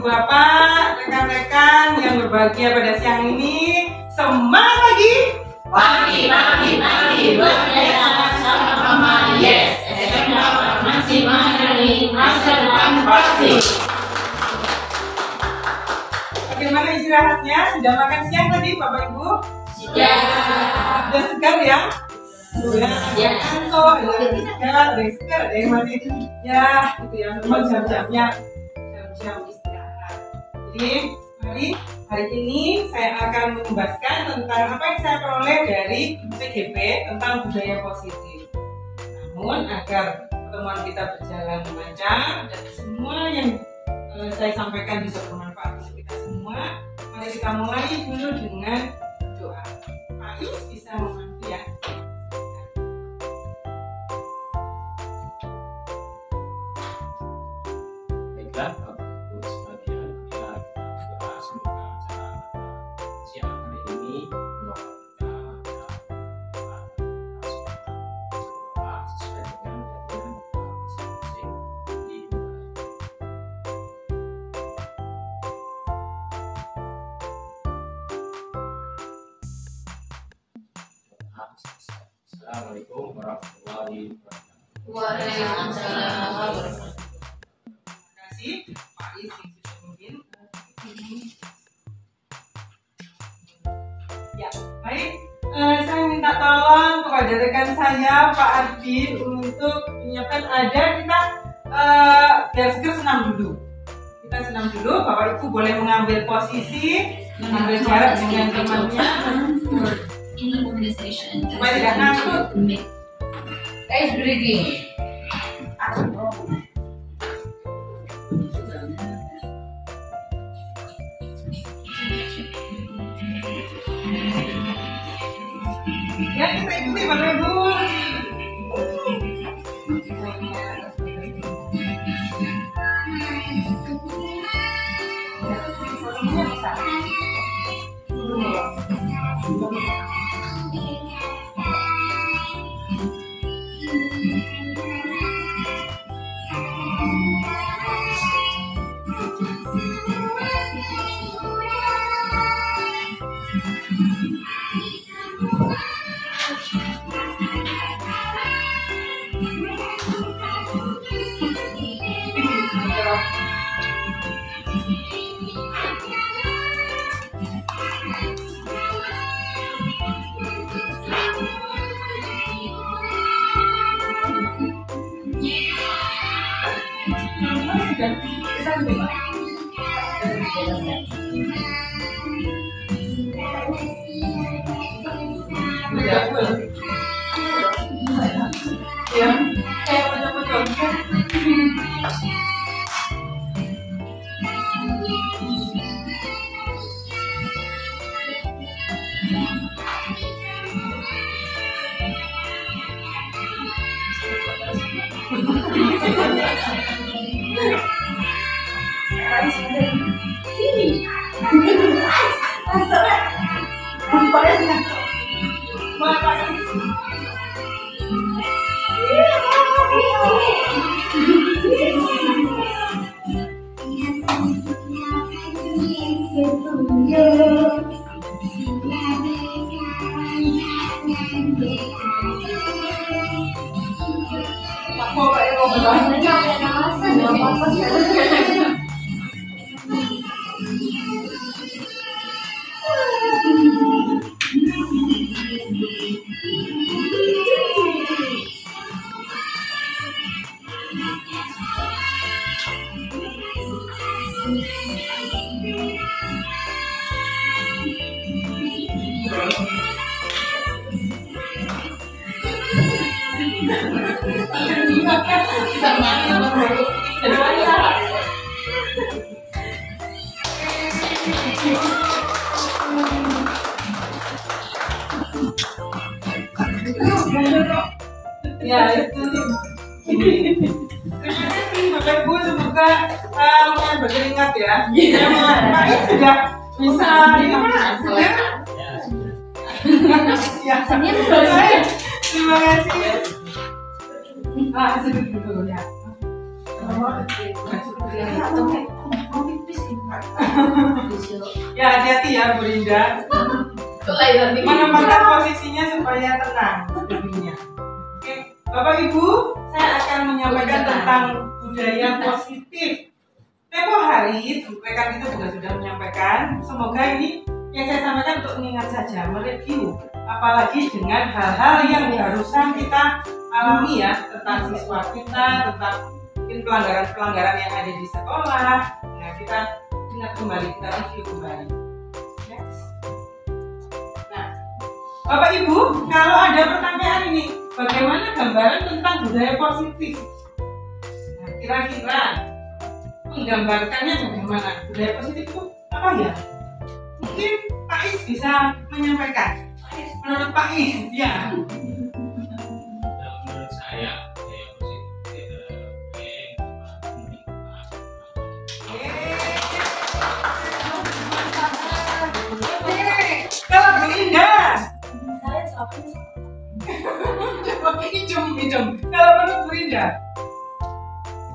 bapak, rekan-rekan yang berbahagia pada siang ini, semangat lagi! Pagi, bekerja sama-sama, yes. SMK Farmasi Mandiri, masa depan pasti. Bagaimana istirahatnya? Sudah makan siang tadi, Bapak Ibu? Sudah. Sudah segar ya? Sudah. Ya, kok. Ada yang segar, ada yang mati. Ya, itu ya. Memang jam-jamnya jam istirahat. Jadi, mari hari ini saya akan membahaskan tentang apa yang saya peroleh dari PGP tentang budaya positif. Namun agar pertemuan kita berjalan lancar dan semua yang saya sampaikan bisa bermanfaat untuk kita semua, mari kita mulai dulu dengan doa. Pak Is bisa membantu ya. Baiklah, Bapak Ibu sekalian, kita berdoa semoga acara siang hari ini berdoa sesuai dengan keadaan masing-masing di Assalamualaikum warahmatullahi wabarakatuh. Waalaikumsalam warahmatullahi. Terima kasih Pak Is yang sudah memimpin. Ya, baik. Saya minta tolong kepada rekan saya Pak Ardi untuk menyiapkan ada kita biar seger senam dulu. Kita senam dulu. Bapak Ibu boleh mengambil posisi, mengambil jarak dengan temannya. Any organization Supaya tidak ngantuk. Ice breathing. Ya, kita ikuti Bapak Ibu. Ya, itu. Terima kasih Bapak Ibu, semoga lumayan berkeringat ya. Pak Is sudah bisa ya. Terima kasih. Sedikit dulu ya. Ya hati-hati ya Bu Linda. Menempatkan posisinya supaya tenang lebihnya. Oke, Bapak Ibu, saya akan menyampaikan tentang budaya positif. Tempo hari, rekan kita juga sudah menyampaikan. Semoga ini yang saya sampaikan untuk mengingat saja, mereview. Apalagi dengan hal-hal yang barusan kita alami ya, tentang siswa kita, tentang mungkin pelanggaran-pelanggaran yang ada di sekolah. Nah, kita ingat kembali, kita review kembali. Nah, Bapak Ibu, kalau ada pertanyaan ini, bagaimana gambaran tentang budaya positif? Nah, kira-kira menggambarkannya bagaimana? Budaya positif itu apa ya? Mungkin Pak Is bisa menyampaikan. Menurut Pak Is, ya. Menurut saya budaya positif Kalau Bu Indah, coba hidung. Kalau menurut Bu Indah,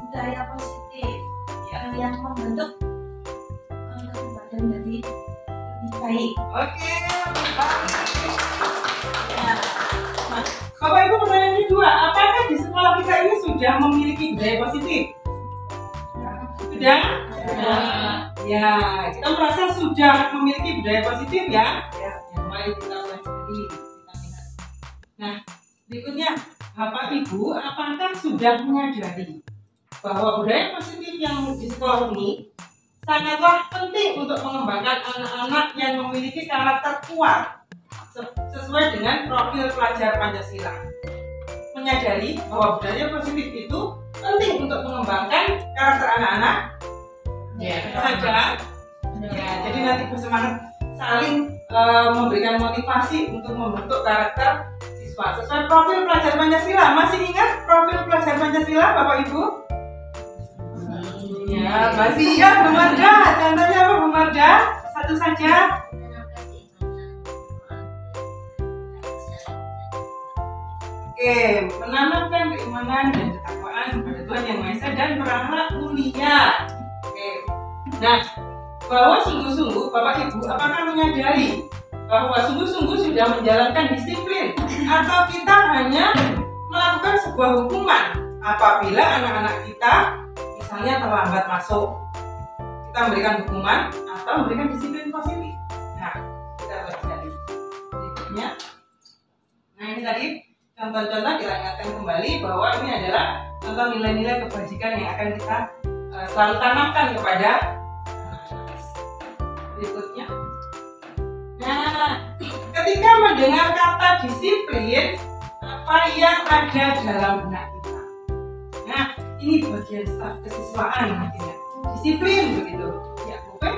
budaya positif yang membentuk badan jadi lebih baik. oke, Bapak Ibu, pertanyaan kedua, apakah di sekolah kita ini sudah memiliki budaya positif? Sudah? Ya, kita merasa sudah memiliki budaya positif ya? Ya, mari kita pelajari. Nah, berikutnya, Bapak Ibu, apakah sudah menyadari bahwa budaya positif yang di sekolah ini sangatlah penting untuk mengembangkan anak-anak yang memiliki karakter kuat sesuai dengan profil pelajar Pancasila. Menyadari bahwa budaya positif itu penting untuk mengembangkan karakter anak-anak saja. Ya, jadi nanti bersemangat saling memberikan motivasi untuk membentuk karakter siswa sesuai profil pelajar Pancasila. Masih ingat profil pelajar Pancasila, Bapak Ibu? Ya, masih ingat Bu Marda? Contohnya apa Bu Marda? Satu saja. Oke, menanamkan keimanan dan ketakwaan kepada Tuhan Yang Maha Esa dan berakhlak mulia. Oke. Nah, bahwa sungguh-sungguh Bapak Ibu apakah menyadari bahwa sungguh-sungguh sudah menjalankan disiplin atau kita hanya melakukan sebuah hukuman apabila anak-anak kita misalnya terlambat masuk, kita memberikan hukuman atau memberikan disiplin positif. Nah, kita pelajari berikutnya. Nah, ini tadi contoh-contoh kita ingatkan kembali bahwa ini adalah contoh nilai-nilai kebajikan yang akan kita selalu tanamkan kepada berikutnya. Nah, ketika mendengar kata disiplin, apa yang ada dalam benak kita? Nah, ini bagian staf kesiswaan nantinya. Disiplin begitu. Ya, oke?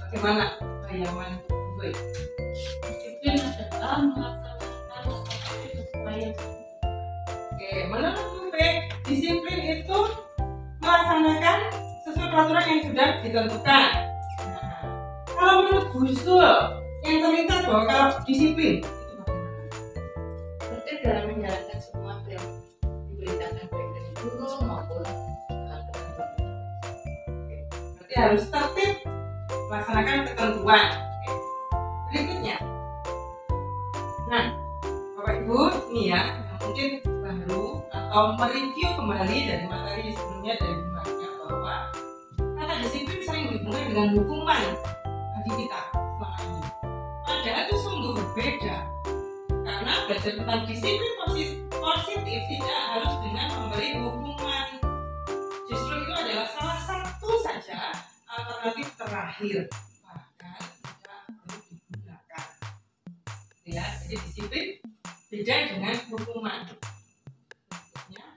Bagaimana bayangan gue? Disiplin adalah melaksanakan sesuatu supaya Oke, menurut gue disiplin itu melaksanakan sesuai peraturan yang sudah ditentukan. Nah, kalau menurut Bu Sul, yang terlintas bahwa kalau disiplin itu bagaimana? tertib dalam menjalankan semua yang diberitakan baik dari guru maupun Berarti harus tertib melaksanakan ketentuan. Oke. Berikutnya, nah Bapak Ibu ini ya yang mungkin baru atau mereview kembali dari materi sebelumnya dari bukunya bahwa kata disiplin sering dihubungkan dengan hukuman bagi kita selama ini. Padahal itu sungguh berbeda karena belajar tentang disiplin positif tidak harus dengan memberi hukuman. Justru itu adalah salah satu saja alternatif terakhir, bahkan tidak perlu digunakan. Ya, jadi disiplin beda dengan hukuman. Nah,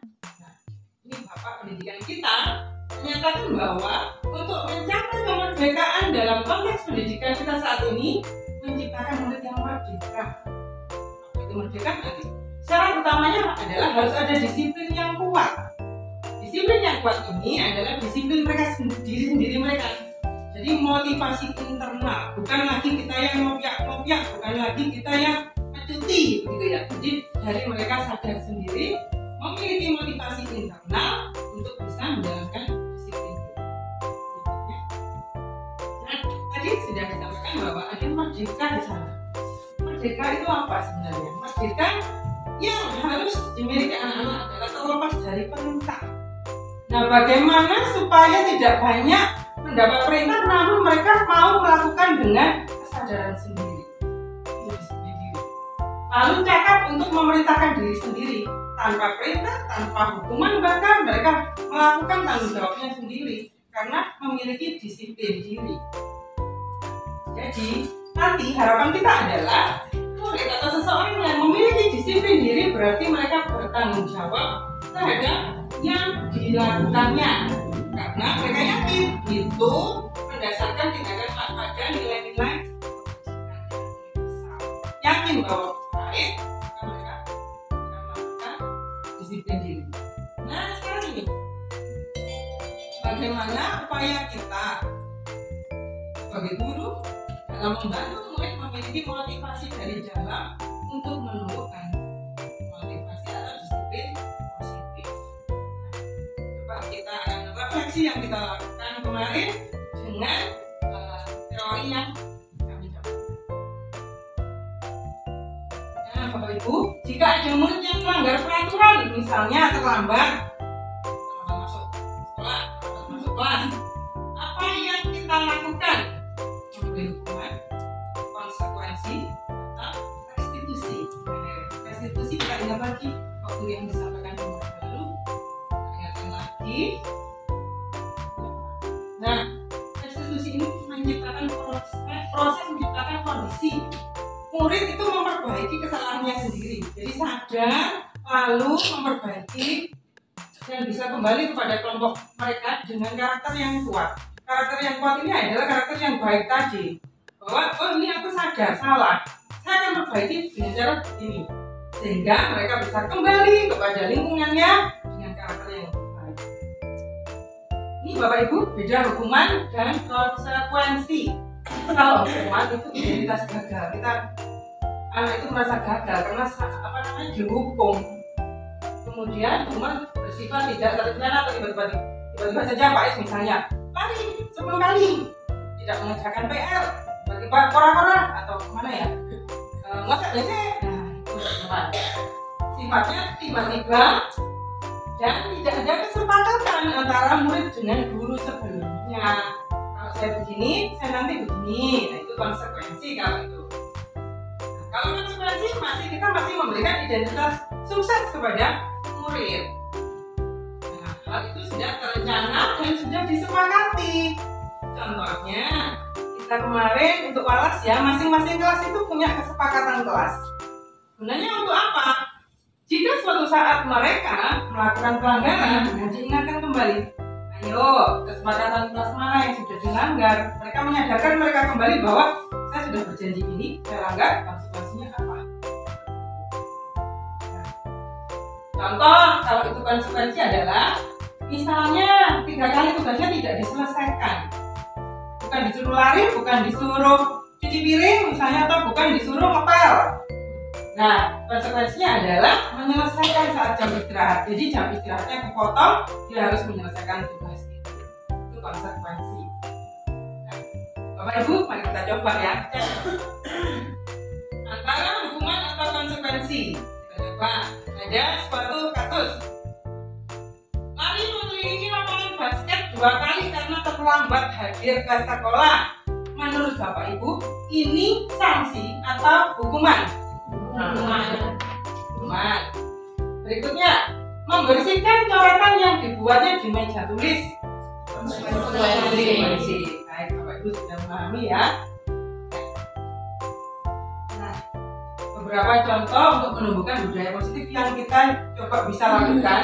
ini Bapak pendidikan kita menyatakan bahwa untuk mencapai kemerdekaan dalam konteks pendidikan kita saat ini menciptakan murid yang merdeka. Itu merdeka nanti. Syarat utamanya adalah harus ada disiplin yang kuat. Disiplin yang kuat ini adalah disiplin mereka sendiri mereka. Jadi motivasi internal, bukan lagi kita yang ngopiak, bukan lagi kita yang mencuti, gitu ya. Jadi dari mereka sadar sendiri, memiliki motivasi internal harus dimiliki anak-anak adalah terlepas dari perintah. Nah, bagaimana supaya tidak banyak mendapat perintah namun mereka mau melakukan dengan kesadaran sendiri. Itu sendiri. Lalu cakap untuk memerintahkan diri sendiri tanpa perintah, tanpa hukuman, bahkan mereka melakukan tanggung jawabnya sendiri karena memiliki disiplin diri. Jadi nanti harapan kita adalah murid atau seseorang yang memiliki disiplin diri berarti mereka bertanggung jawab terhadap yang dilakukannya karena mereka yakin itu mendasarkan tindakan pada nilai-nilai yakin bahwa baik mereka akan melakukan disiplin diri. Nah sekarang ini bagaimana upaya kita sebagai guru dalam membantu murid memiliki motivasi dari dalam untuk menumbuhkan motivasi atau disiplin positif. Coba kita akan refleksi yang kita lakukan kemarin dengan teori yang kami dapat. Nah, Bapak Ibu, jika ada murid yang melanggar peraturan, misalnya terlambat masuk sekolah, masuk kelas, apa yang kita lakukan? Memberi hukuman, konsekuensi, atau restitusi. Restitusi kita ingat lagi waktu yang disampaikan kemarin lalu, ingatkan lagi. Nah, restitusi ini menciptakan proses menciptakan kondisi murid itu memperbaiki kesalahannya sendiri. Jadi sadar, lalu memperbaiki dan bisa kembali kepada kelompok mereka dengan karakter yang kuat. Karakter yang kuat ini adalah karakter yang baik tadi. Bahwa, oh ini aku sadar, salah. Saya akan perbaiki dengan cara begini. Sehingga mereka bisa kembali kepada lingkungannya dengan karakter yang baik. Ini Bapak Ibu, beda hukuman dan konsekuensi. Kalau hukuman itu identitas gagal. Anak itu merasa gagal karena dihukum. Kemudian hukuman bersifat tidak terrencana atau tiba-tiba saja Pak S misalnya lari 10 kali, tidak mengerjakan PR, tiba-tiba kora-kora atau mana ya, masak DC. Nah, itu hukuman. Sifatnya tiba-tiba dan tidak ada kesepakatan antara murid dengan guru sebelumnya. Kalau saya begini, saya nanti begini. Nah, itu konsekuensi kalau itu. Nah, kalau konsekuensi kita masih memberikan identitas sukses kepada murid. Nah, hal itu sudah terencana dan sudah disepakati. Contohnya, kita kemarin untuk walas ya, masing-masing kelas itu punya kesepakatan kelas. Gunanya untuk apa? Jika suatu saat mereka melakukan pelanggaran, diingatkan kembali. Ayo, kesepakatan kelas mana yang sudah dilanggar? Mereka menyadarkan mereka kembali bahwa saya sudah berjanji ini, saya langgar, konsekuensinya apa? Nah, contoh, kalau itu konsekuensi adalah, misalnya 3 kali tugasnya tidak diselesaikan. Bukan disuruh lari, bukan disuruh cuci piring, misalnya, atau bukan disuruh ngepel. Nah, konsekuensinya adalah menyelesaikan saat jam istirahat. Jadi jam istirahatnya kepotong, dia harus menyelesaikan tugas itu. Itu konsekuensi. Nah, Bapak Ibu, mari kita coba ya. Antara hukuman atau konsekuensi. Kita coba. Ada suatu kasus. Lari mengelilingi lapangan basket 2 kali karena terlambat hadir ke sekolah. Menurut Bapak Ibu, ini sanksi atau hukuman? Hukuman. Berikutnya, membersihkan coretan yang dibuatnya di meja tulis. Konsekuensi. Baik, Bapak Ibu sudah memahami ya. Nah, beberapa contoh untuk menumbuhkan budaya positif yang kita coba bisa lakukan.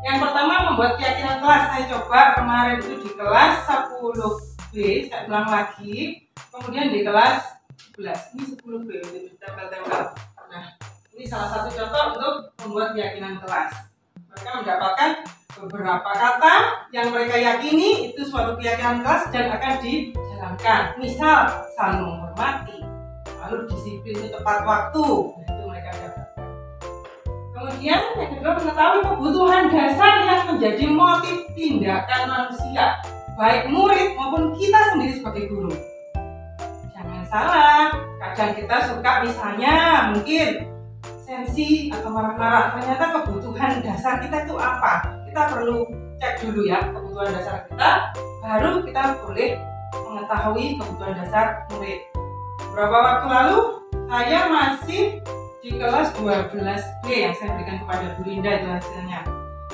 Yang pertama, membuat keyakinan kelas. Saya coba kemarin itu di kelas 10B, saya ulang lagi. Kemudian di kelas 11, ini 10B, tempel-tempel. Nah, ini salah satu contoh untuk membuat keyakinan kelas. Mereka mendapatkan beberapa kata yang mereka yakini itu suatu keyakinan kelas dan akan dijalankan. Misal, saling menghormati, lalu disiplin itu tepat waktu. Nah, itu mereka dapatkan. Kemudian yang kedua, mengetahui kebutuhan dasar yang menjadi motif tindakan manusia, baik murid maupun kita sendiri sebagai guru. Jangan salah, kadang kita suka misalnya mungkin sensi atau marah-marah. Ternyata kebutuhan dasar kita itu apa? Kita perlu cek dulu ya kebutuhan dasar kita, baru kita boleh mengetahui kebutuhan dasar murid. Beberapa waktu lalu saya masih di kelas 12B yang saya berikan kepada Bu Linda itu hasilnya.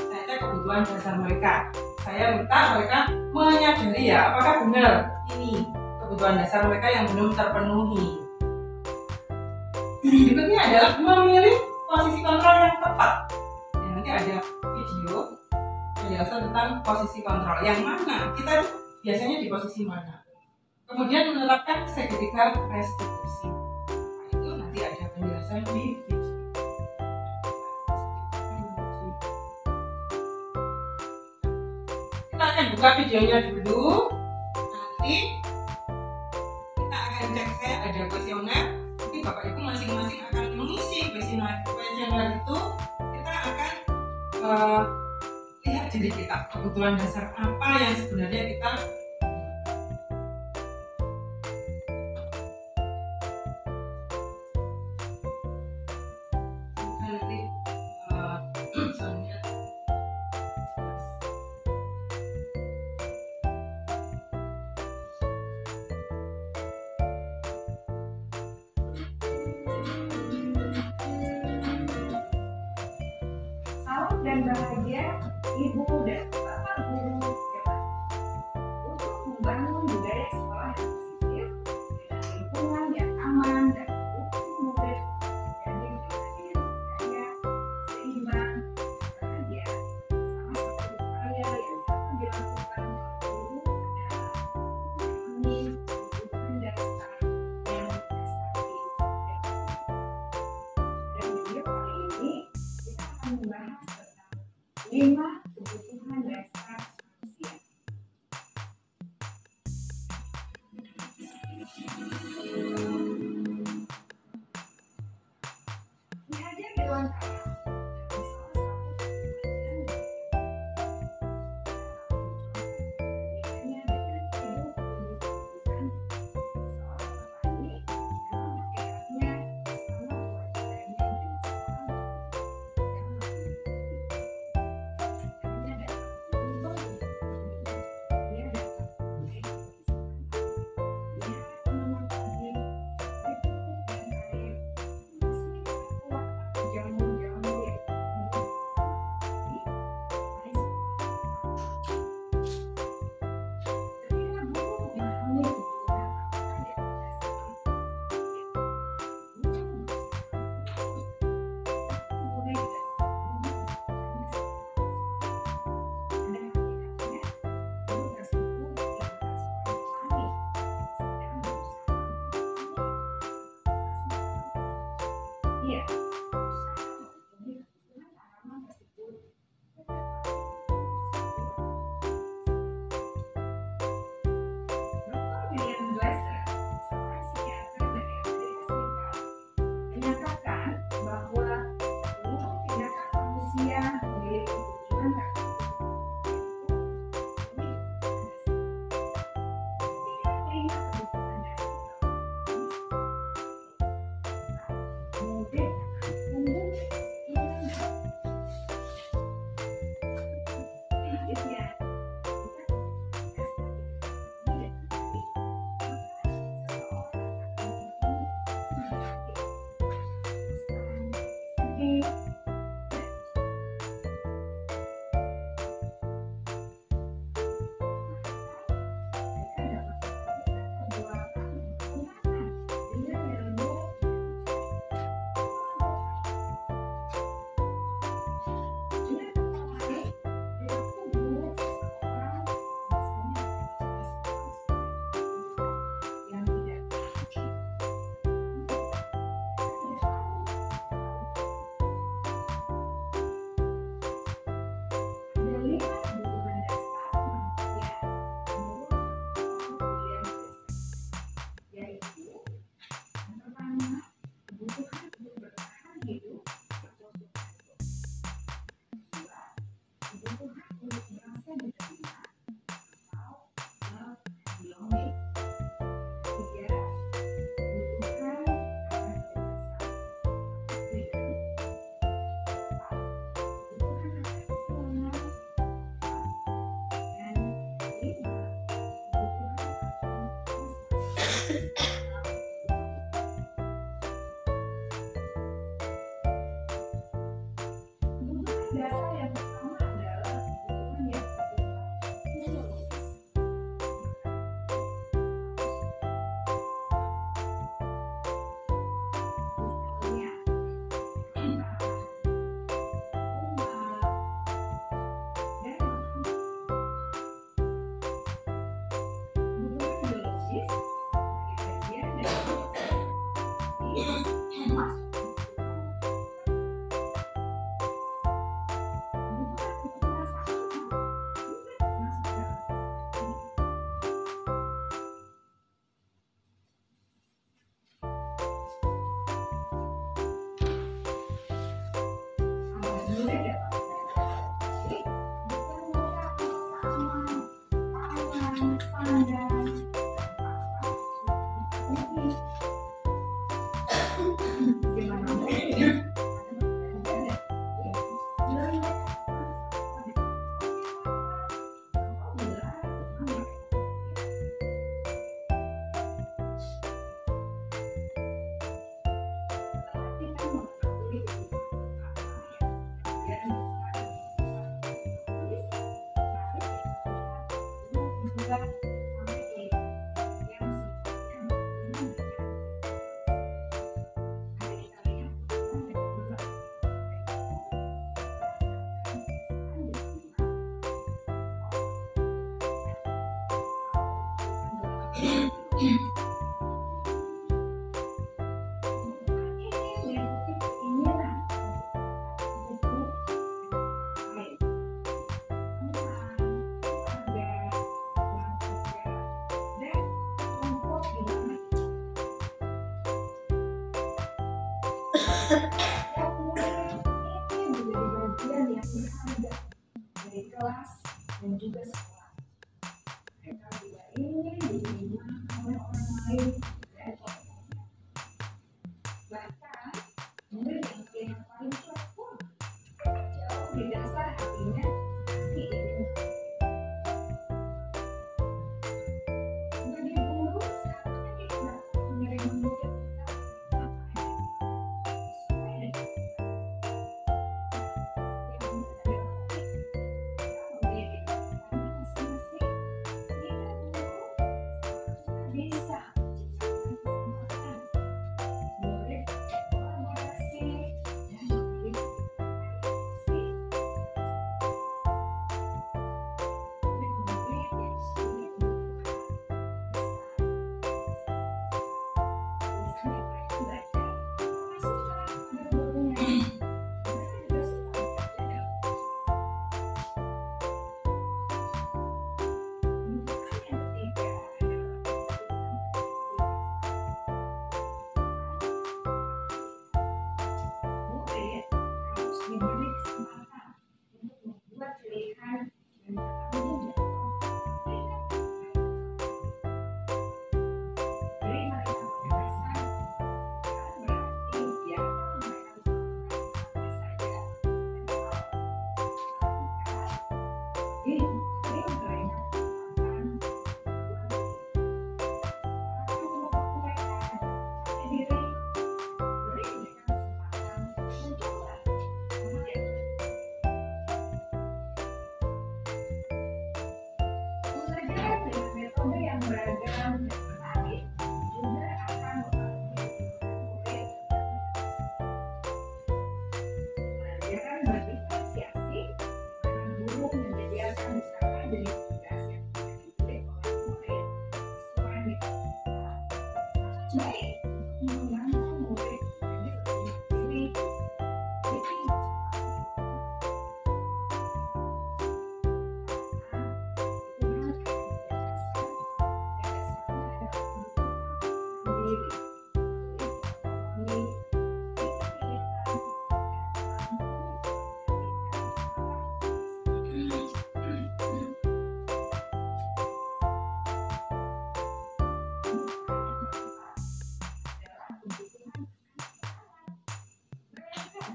Saya cek kebutuhan dasar mereka. Saya minta mereka menyadari ya apakah benar ini kebutuhan dasar mereka yang belum terpenuhi. Berikutnya adalah memilih posisi kontrol yang tepat. Ya, nanti ada video penjelasan tentang posisi kontrol yang mana kita biasanya di posisi mana. Kemudian menerapkan segitiga restitusi. Nah, itu nanti ada penjelasan di video. Kita akan buka videonya dulu. Nanti kita akan cek, saya ada kuesioner. Nanti Bapak Ibu masing-masing akan mengisi kuesioner itu. Kita akan lihat diri kita, kebutuhan dasar apa yang sebenarnya kita Salam dan bahagia Ibu dan Bapak Guru untuk membangun budaya sekolah yang positif dengan lingkungan yang aman dan mendukung murid menjadi pribadi yang berdaya, seimbang, bahagia, sama seperti upaya yang dapat dilakukan oleh guru adalah memenuhi kebutuhan dasar yang mendasari demokrasi. Dan video kali ini kita akan membahas tentang 5 kebutuhan dasar manusia. Dihadir di ruang kelas dari salah satu pendidikannya dengan hidup kebutuhan seorang petani dalam hakikatnya sama kewajibannya dengan seorang Iya, Dr. William Glasser, seorang psikiater dari Amerika Serikat, menyatakan bahwa seluruh tindakan manusia memiliki tujuan tertentu. Ketika 5 kebutuhan dasar murid akan tumbuh selanjutnya Kebutuhan dasar yang pertama adalah kebutuhan yang bersifat fisiologis. Misalnya, makan, rumah, dan makan. Kebutuhan biologis sebagai bagian dari termasuk kebutuhan sosial juga termasuk dalam ini. Apabila dapat terjadi, bukan aman, pangan, sandang, mungkin gimana mungkin dari kelas dan juga sekolah. Mereka juga ingin diterima oleh orang lain dan orang-orang. Bahkan murid yang paling kuat pun jauh di dasar hatinya pasti ingin. Sebagai guru, seharusnya kita dapat menerima murid kita apa adanya, sesuai dengan kita. Diberi kesempatan untuk membuat pilihan dan bertanggung jawab dengan beri mereka kebebasan, bukan berarti biarkan mereka melakukan apa saja dan beri mereka kesempatan membuat mereka percaya diri, beri mereka kesempatan mencoba. Belajar dengan metode yang beragam dan menarik juga akan mempengaruhi murid. Pelajaran berdiferensiasi karena guru menyediakan beberapa jenis tugas yang bisa dipilih oleh murid sesuai dengan sangat baik untuk mengembangkan murid menjadi lebih mandiri, lebih motivasi.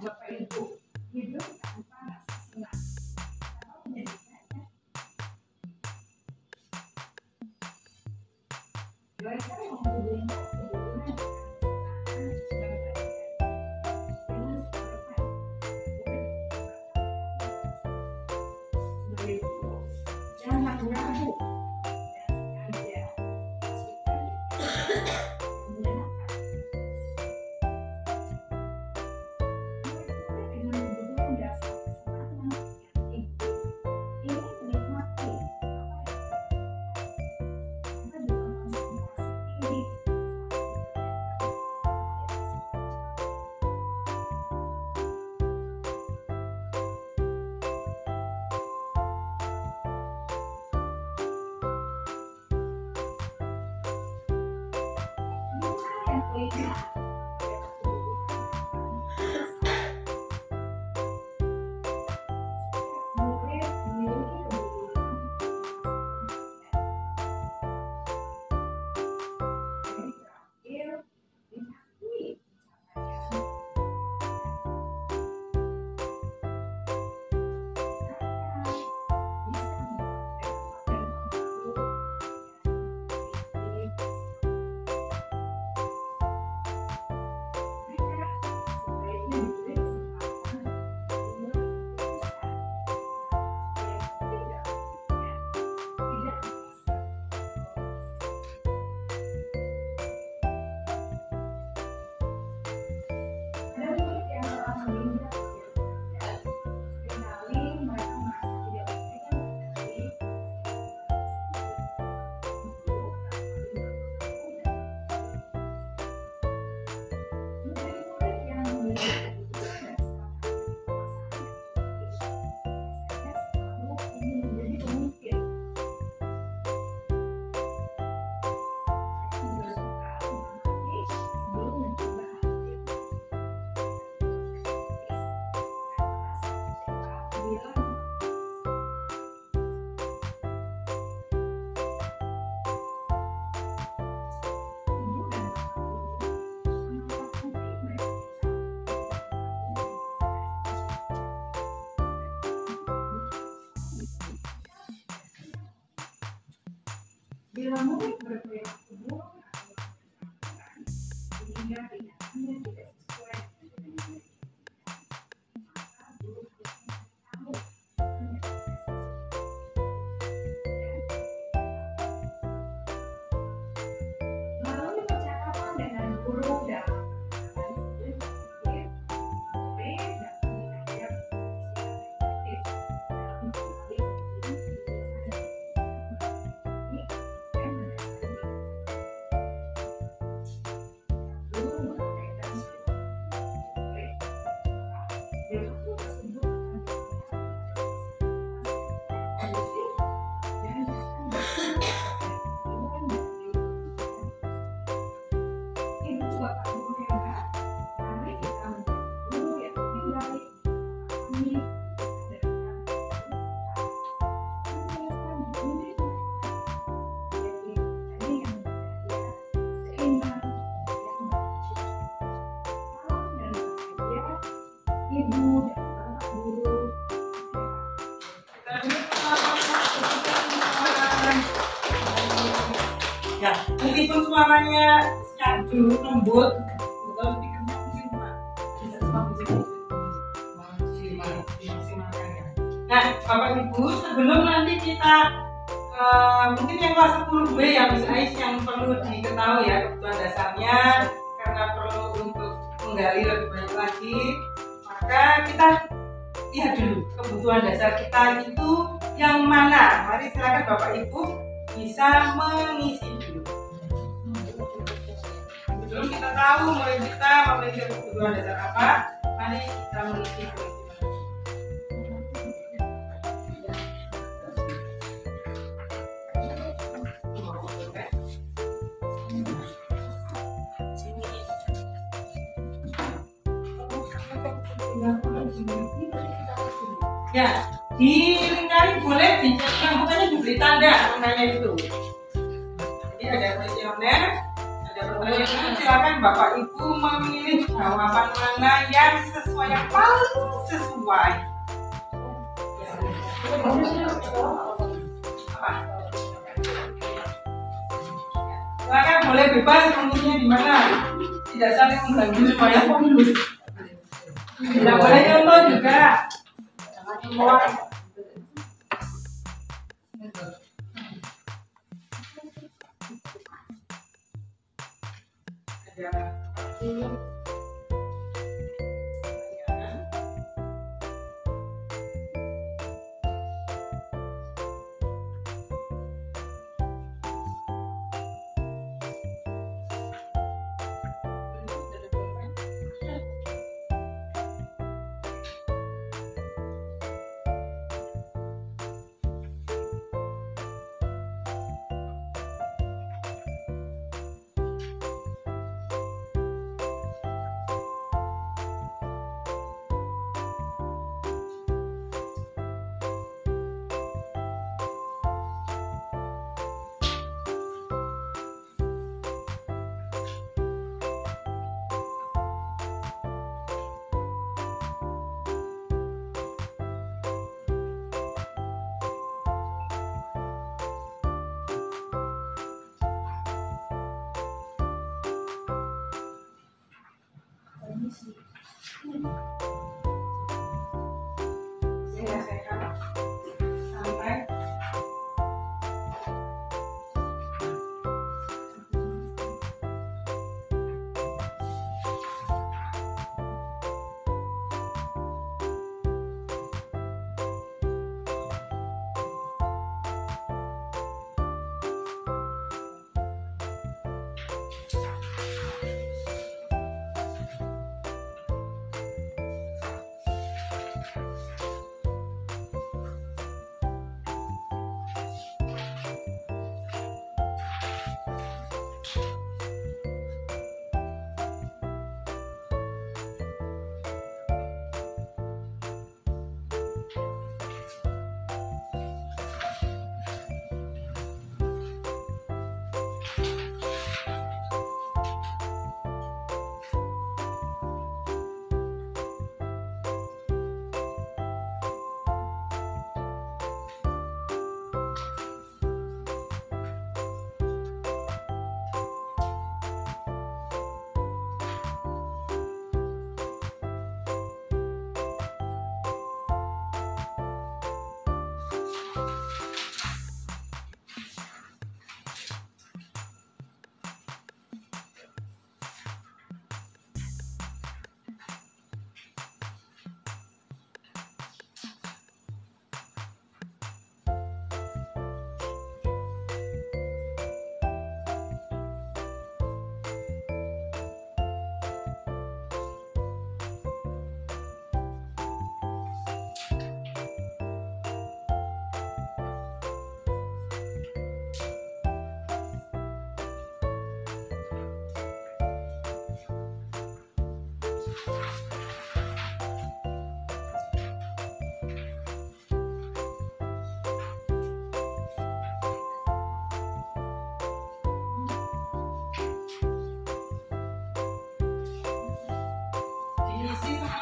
Bapak Ibu hidup tanpa rasa senang atau menjadikannya. Doakan yang Bila murid berperilaku buruk atau bersangkutan sehingga tindakannya tidak sesuai dengan nilai, maka guru harus tahu melalui percakapan dengan guru dalam percakapan diskusi murid dapat belajar bersikap efektif dalam mengenali ibu dan bapak guru. Ya, meskipun suaranya syahdu lembut, betul speakernya mungkin Pak bisa dimaksimalkan ya. Nah, Bapak Ibu, sebelum nanti kita mungkin yang kelas 10B ya Miss Ais yang perlu diketahui ya kebutuhan dasarnya karena perlu untuk menggali lebih banyak lagi, maka kita lihat dulu kebutuhan dasar kita itu yang mana. Mari silakan Bapak Ibu bisa mengisi dulu. Sebelum kita tahu mulai kita memiliki kebutuhan dasar apa, mari kita mengisi dulu. Ya, dilingkari boleh bukannya diberi tanda angkanya itu. Jadi ada kuesioner, ada pertanyaan, silakan Bapak Ibu memilih jawaban mana yang sesuai, yang paling sesuai. Apa? Silakan boleh bebas memilihnya di mana, tidak saling mengganggu supaya fokus. Tidak boleh contoh juga.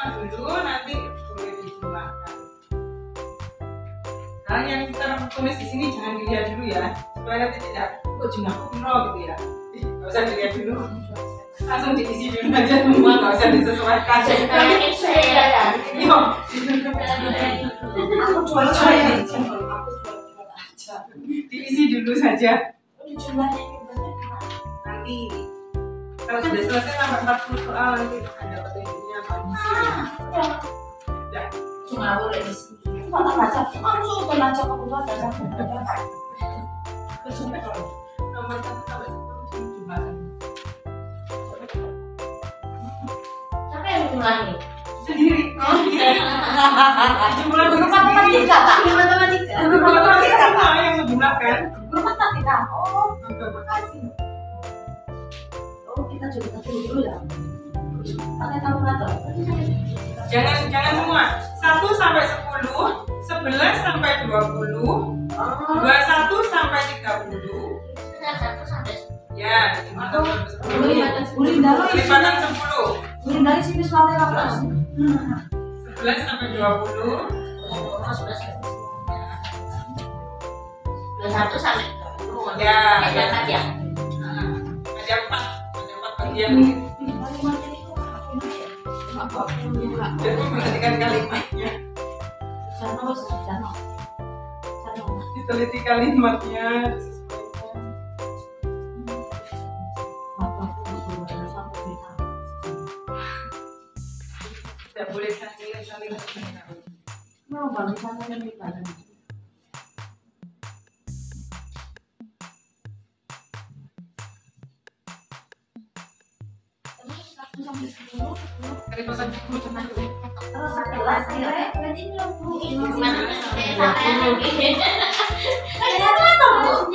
sama dulu, nanti boleh dijumlahkan. Nah, yang kita tulis di sini jangan dilihat dulu ya, supaya nanti tidak kok jumlahku piro gitu ya. Nggak usah dilihat dulu, langsung diisi dulu aja semua, nggak usah disesuaikan. Yo, Aku jual saya. diisi dulu saja. Jumlahnya ini benar. Nanti kalau sudah selesai sampai 40 soal nanti ada petunjuknya apa ya. Cuma boleh di sini. Kalau baca, langsung baca kebutuhan dasar. Nomor 1 sampai 10 jumlahkan. Siapa yang mengulangi? Sendiri. Jumlah Guru matematika, Pak. Ini matematika. Guru matematika semua yang menjumlahkan. Guru matematika. Oh, terima kasih. Oh, kita coba dulu ya. Pakai kalkulator. Jangan semua. 1 sampai 10, 11 sampai 20, 21 sampai 30. Satu sampai Ya, atau lipatan 10. Guru dari sini soalnya apa? 11 sampai 20. 21 sampai 20. Ya, Ada empat ya. Ada 4 bagian. Jadi perhatikan kalimatnya. Diteliti kalimatnya. Tidak boleh saling. Mau bangun sama yang di badan. Kelipatan 10 cuman. Terus 11 akhirnya berarti 60. Gimana? Saya lagi.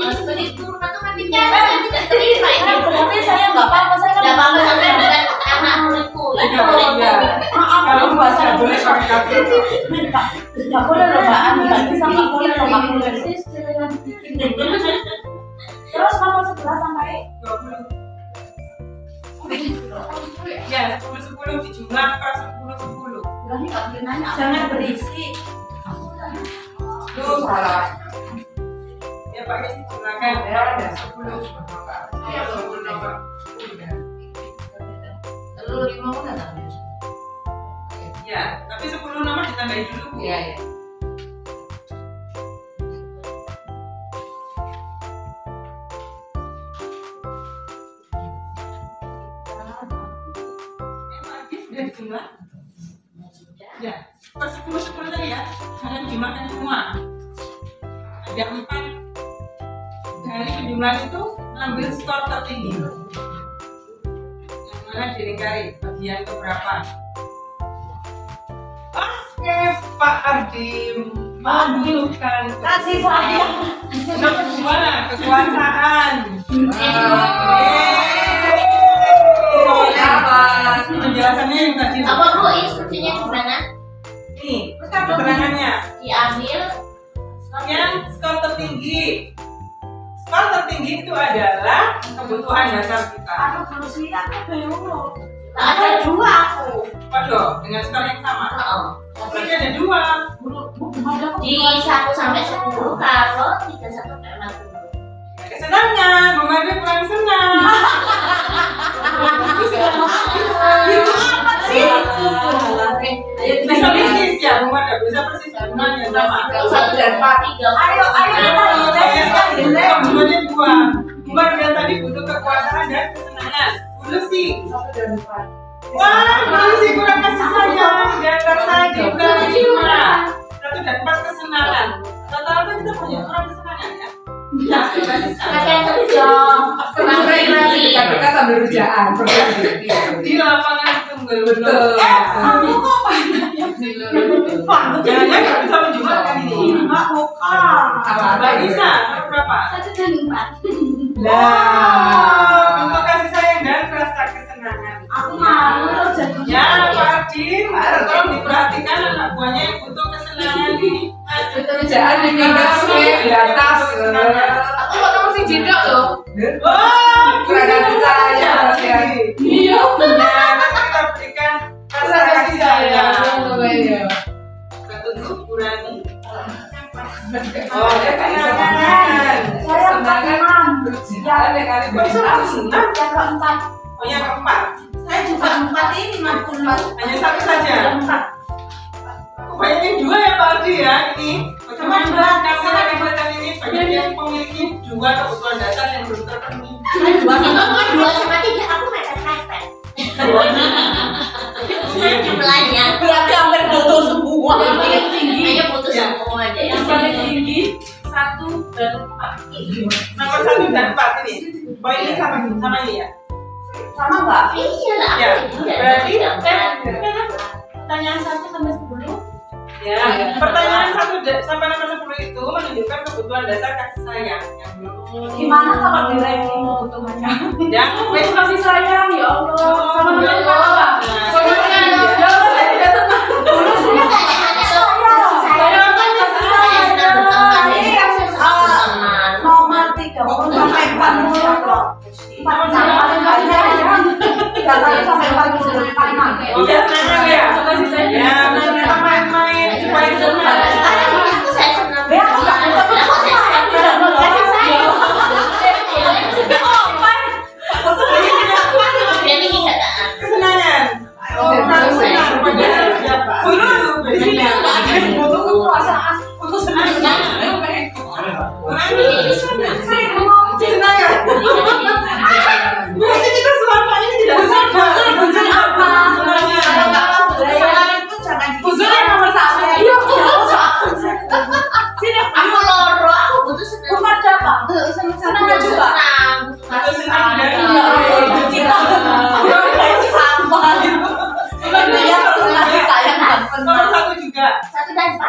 Seperti itu matematika tidak terima ini. Berarti saya nggak apa-apa, saya kan Tidak apa-apa sampai dengan anak muridku. Itu muridku. Kalau bahasa nggak boleh pakai kaki. nggak boleh loh Mbak Ani, nggak bisa nggak boleh loh Mbak Ani. Terus nomor 11 sampai 20. Ya, 10 dijumlahkan 10. berarti nggak boleh nanya. Jangan berisi. Tuh salah. Ya pakai dijumlahkan ya, ada 10. Ya, 10. Lalu 5 pun ada. Ya, tapi 10 nomor ditambahin dulu Bu. Iya, iya. Sudah dijumlah? Ya, per 10 tadi ya, jangan dijumlahkan semua. Ada 4. Dari penjumlahan itu ambil skor tertinggi. Yang mana dilingkari bagian keberapa? Oke, Pak Ardim, menunjukkan Kasih saya. nomor 2 kekuasaan. Penjelasannya yang tadi. Apa Bu instruksinya gimana? Nih, keterangannya. Diambil Yang skor tertinggi. Skor tertinggi itu adalah kebutuhan dasar kita. Aduh, terus lihat aku bingung loh. ada 2 aku. Waduh, dengan skor yang sama. Berarti ada 2. Di 1 sampai 10 kalau 31 sampai 40. Kesenangan, memandu kurang senang. Itu apa sih? Bisa persis ya, memandu bisa persis gunanya sama. 1 dan 4, 3. Ayo kita Kemudian 2. Memandu yang tadi butuh kekuasaan dan kesenangan. Sih. 1 dan 4. Wah, sih kurang kasih sayang dan rasa juga jiwa. 1 dan 4 kesenangan. Rata-rata kita punya kurang kesenangan ya. Kakek kerja. KPK sambil rujaan. Di lapangan tunggal Betul. Aku kok Jangan nggak bisa menjumlahkan ini. Mbak bukan. Mbak Isa, nomor berapa? 1 dan 4. Lah, bentuk kasih sayang dan rasa kesenangan. Aku malu loh Ya, jadinya. Pak Ardim, tolong diperhatikan anak buahnya yang butuh kesenangan ini. Rujaan di minus di atas. Aku kok kamu sih jeda loh. Wah, Kurang kasih sayang. Iya, nanti kita berikan rasa kasih sayang. itu Burani. Oh, kenangan. Saya keempat. Senang. Yang keempat. Oh, yang keempat. Saya juga 4 ini 50. Hanya satu saja. Aku bayangin 2 ya Pak Ardi ya ini. Bagaimana karena kegiatan ini banyak yang memiliki 2 kebutuhan dasar yang belum terpenuhi. 2 sama 3 aku mepet-mepet. Jumlahnya Berarti hampir putus semua. yang paling tinggi hanya putus Ya. semua aja. Yang paling tinggi 1 dan 4. Nomor 1 dan 4 ini. Oh ini sama ini ya. Sama nggak? Iya lah, Ya, aku berarti Pertanyaan 1 sampai 10. ya, pertanyaan 1 sampai nomor 10 itu menunjukkan kebutuhan dasar kasih sayang yang belum terpenuhi. Gimana kalau di ranking kebutuhannya? Yang Wes kasih sayang ya Allah. Sama Oh, dengan ya Allah. apa? Soalnya ya Allah saya tidak tenang. dulu sih Nomor 30 sampai 40 ya kok. 4 paling banyak ya. 31 sampai 40 paling banyak. udah tenang ya. Kasih sayang. Ya, kita main-main supaya semangat. Ya, aku nggak bisa Kesenangan. Oh, senang. Dulu di sini butuh kekuasaan. putus senang. Senang ya. Berarti kita selama ini tidak sadar. Butuh apa? Senangnya. Itu jangan Khususnya yang nomor 1. Iya, Sini Aku loro, aku butuh senang. bukan apa? Senang juga. Putus senang dan nomor 1 juga. 1 dan 4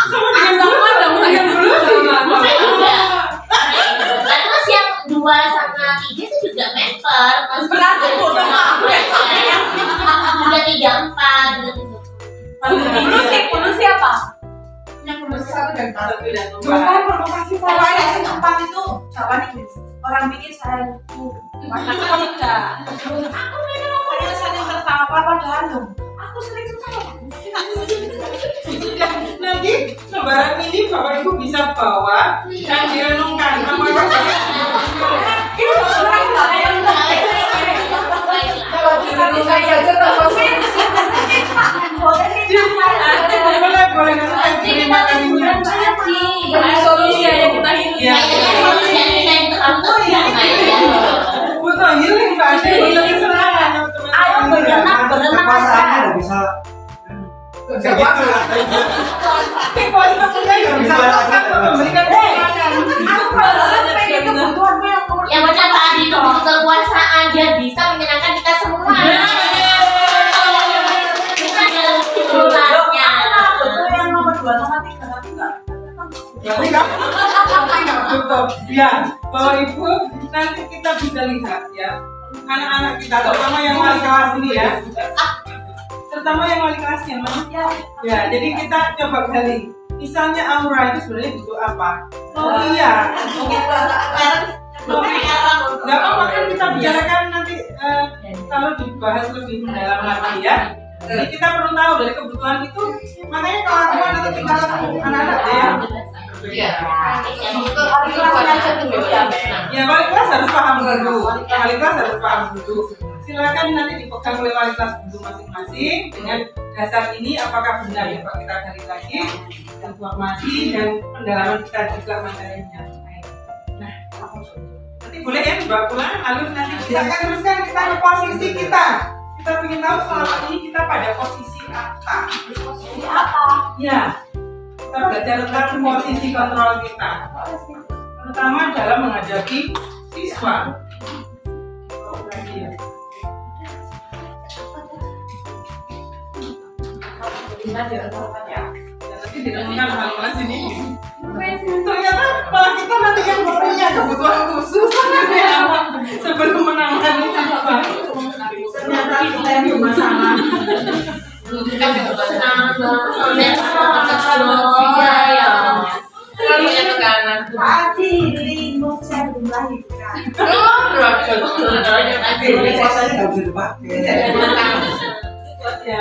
Sama dengan sama dong yang dulu sama. saya juga. Nah, terus yang 2 sama 3 itu juga member. Berarti butuh apa? Juga 3, 4 gitu. Dulu siapa? Yang nomor 1 dan 4. Satu dan empat. Bukan provokasi saya. Pokoknya yang keempat itu jawabannya gini. Orang bikin saya lucu. Aku memang sering tertawa padahal dong. Aku sering tertawa. Nanti lebaran ini Bapak Ibu bisa bawa dan direnungkan apa yang Kalau direnungkan saja boleh saya terima kasihnya. Banyak solusi aja kita ini. Ya. Butuh healing Pak Ade, butuh kesenangan. Ayo berenang Kekuasaannya aja. nggak bisa. Kekuasaan kita nggak bisa lakukan untuk memberikan kesenangan. Aku merasa pengen kebutuhanku yang nomor Yang macam tadi itu kekuasaan dia bisa menyenangkan kita semua. Kita adalah kesimpulannya. betul yang nomor 2 sama 3 tapi enggak. Berarti nggak butuh. Ya, Bapak Ibu nanti kita bisa lihat ya anak-anak kita, terutama yang wali kelas ini ya. Terutama yang wali kelasnya, Mas. Ya, jadi kita coba gali. Misalnya Aura itu sebenarnya butuh apa? Oh iya. Nggak apa-apa kan kita bicarakan nanti kalau dibahas lebih mendalam lagi ya. Jadi kita perlu tahu dari kebutuhan itu, makanya kelakuan atau tingkah laku anak-anak ya. Iya. Wali kelasnya aja dulu ya. Ya wali kelas harus paham dulu. Wali kelas harus paham dulu. Silakan nanti dipegang oleh wali kelas dulu masing-masing dengan dasar ini apakah benar ya Pak, kita gali lagi informasi dan pendalaman kita juga materinya. Nah, nanti boleh ya dibawa pulang, lalu nanti kita akan teruskan kita ke posisi kita. Kita ingin tahu selama ini kita pada posisi apa? Posisi apa? Ya, kita belajar tentang posisi kontrol kita, terutama dalam menghadapi siswa. Nanti dilakukan hal ini. Ternyata malah kita nanti yang punya kebutuhan khusus sebelum menangani siswa. Ternyata kita yang bermasalah. Pati lingkup saya belum lahir. Kekuasaannya nggak bisa dipakai. Ya,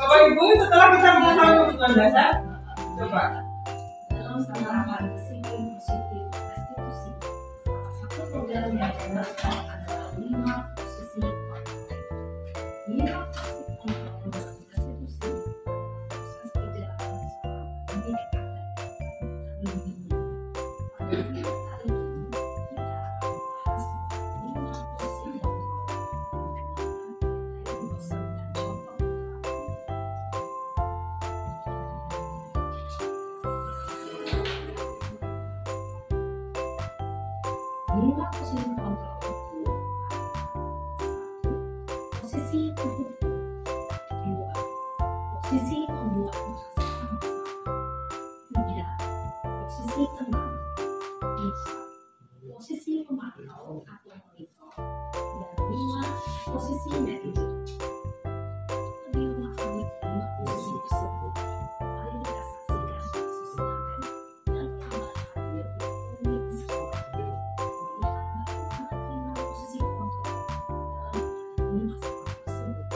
Bapak Ibu, setelah kita mengetahui hubungan dasar, coba. Dalam penerapan disiplin positif restitusi, salah satu program yang digunakan adalah 5 posisi kontrol. 5 posisi kontrol dalam restitusi proses perjalanan sekolah pendidikan dan kami ini. Pada video kali ini kita akan membahas tentang 5 posisi kontrol yang digunakan oleh dosen dan contoh penerapan. Lima posisi kontrol itu adalah 1. Posisi mendukung, 2. Posisi membuat merasa masalah, 3. Posisi tenang, 4. Posisi memantau atau monitor, dan 5. Posisi manajer. Lebih memahami 5 posisi tersebut, mari kita saksikan kasus Namen dan tambah hadir unit sekolah. Posisi kontrol dalam menghadapi masalah tersebut.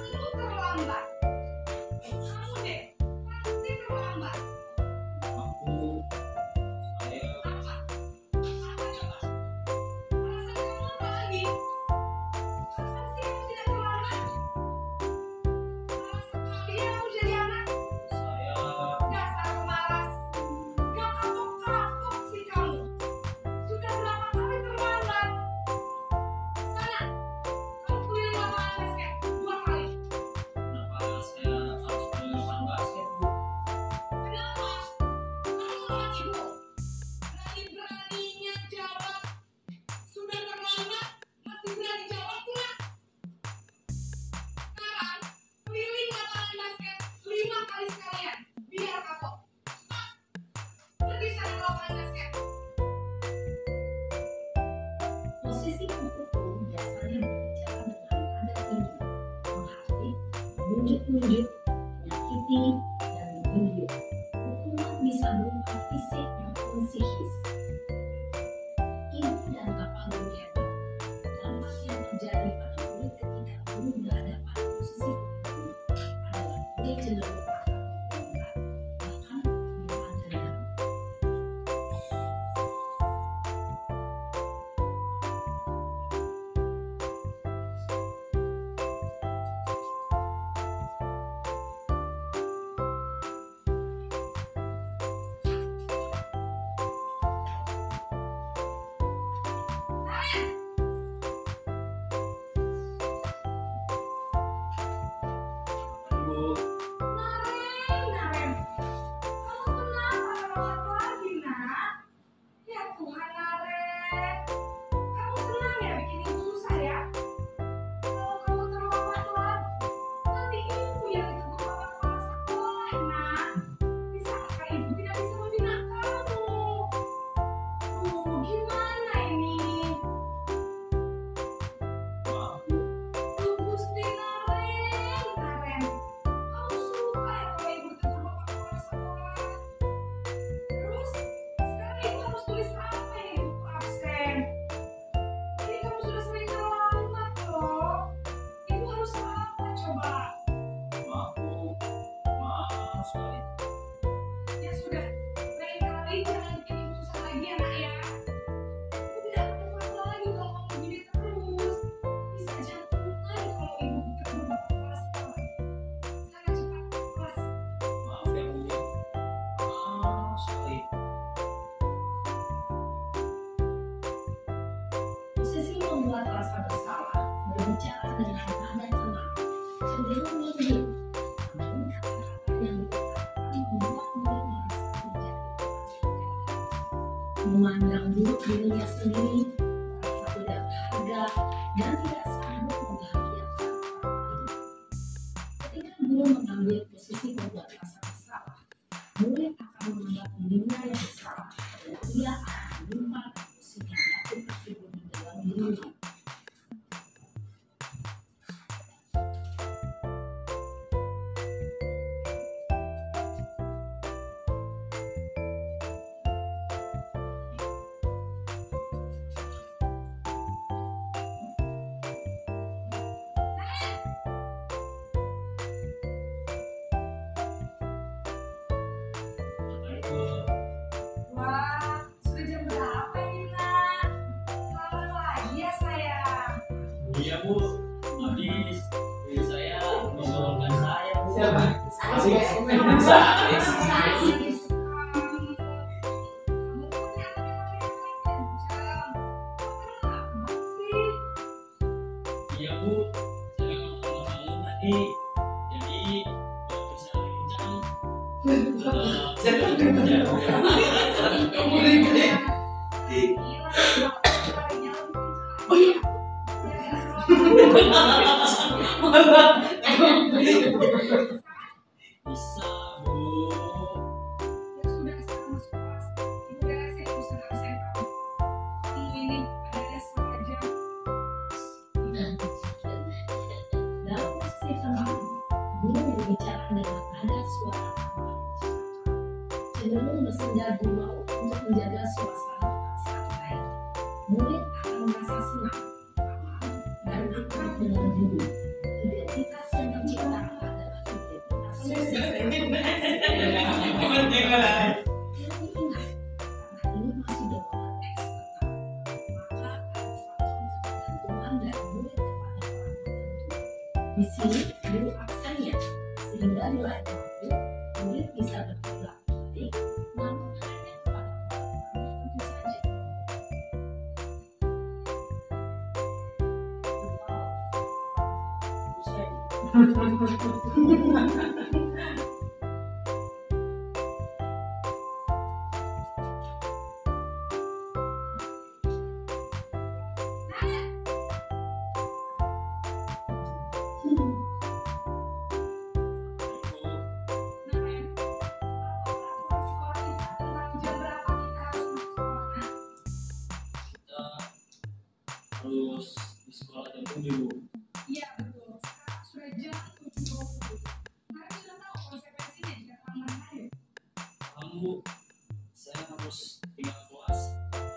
Selalu terlambat. Kamu deh, pasti terlambat. Aku, saya, Apa? Apa coba? Alasan kamu apa lagi? Kapan sih kamu tidak terlambat? Malas sekali ya kamu jadi anak. saya, Dasar pemalas. Gak kapok-kapok sih kamu. Sudah berapa kali terlambat? Sana, kamu keliling lapangan basket 2 kali. kenapa saya harus melakukan basket, Bu? Kenapa? Kamu telat ibu. Berani-beraninya jawab. Sudah terlambat, masih berani jawab pula. Sekarang, keliling lapangan basket 5 kali sekalian. Biar kapok. Cepat. Pergi sana ke lapangan basket. Posisi mendukung biasanya berbicara dengan nada tinggi, menghardik, menunjuk-nunjuk, menyakiti, dan menunjuk. Hukuman bisa berupa fisik maupun psikis. Ibu dan bapak guru hebat. Dampak yang terjadi pada murid ketika guru berada pada posisi mendukung adalah murid cenderung akan memberontak, bahkan menyimpan dendam. Bu, Naren, kamu kenapa telat lagi, nak? Ya Tuhan, Naren. Kamu senang ya bikin ibu susah ya? Kalau kamu terlambat, nanti ibu yang ditegur sama kepala sekolah, nak. Bisakah ibu tidak bisa membina kamu? Gimana ini? maaf, Bu. Gusti Naren. Kamu suka ya kalau ibu ditegur sama kepala sekolah? Terus, sekarang ibu harus tulis apa yang ibu absen? Ini kamu sudah sering terlambat loh. Ibu harus apa coba? Maaf, Bu. Maaf sekali. Ya sudah, lain kali jangan bikin ibu susah lagi ya nak ya. Ibu tidak akan telat lagi kalau kamu begini terus. Bisa jantungan kalau ibu ditegur sama kepala sekolah. Sana cepat ke kelas. Maaf ya, Bu. Maaf sekali. Posisi membuat rasa bersalah, berbicara dengan nada tenang, cenderung menunjuk. Namun kata-kata yang dikatakan membuat murid merasa menjadi memandang buruk dirinya sendiri, merasa tidak berharga, dan tidak sanggup membahagiakan orang lain. Ketika guru mengambil posisi membuat rasa bersalah, murid akan menganggap dirinya yang bersalah minuman atau siapapun tersebut di dalam minuman. Wah, sudah jam berapa ini, Nak? Lama lagi ya, sayang. Iya Bu, habis ibu saya mensolkan saya Bu. Siapa? Saya. Kamu punya anak yang paling kencang. Kok lambat sih? Iya Bu, saya ngomong sama kamu tadi, jadi nggak bisa kencang. Jangan Gila, suaranya lebih kencang. Bisa Bu. Ya sudah, sekarang masuk kelas. Ibu beresin urusan absen kamu. Kamu ini ada les aja. Dalam posisi tenang, guru berbicara dengan nada suara aman, cenderung bersenda gurau untuk menjaga suasana tetap santai. Murid akan merasa senang, aman, dan akrab dengan guru. Identitas yang tercipta adalah identitas sosial. Ingat, karena ini masih dalam teks tetap, maka ada faktor ketergantungan dari murid kepada orang tertentu. Di sini guru aksennya, sehingga di lain waktu murid bisa berperilaku baik, namun hanya kepada orang tertentu saja. Harus di sekolah jam 7 Bu. Iya betul, sekarang sudah jam 7.20. Kalian sudah tahu konsekuensinya jika terlambat hadir? Paham Bu, saya harus tinggal kelas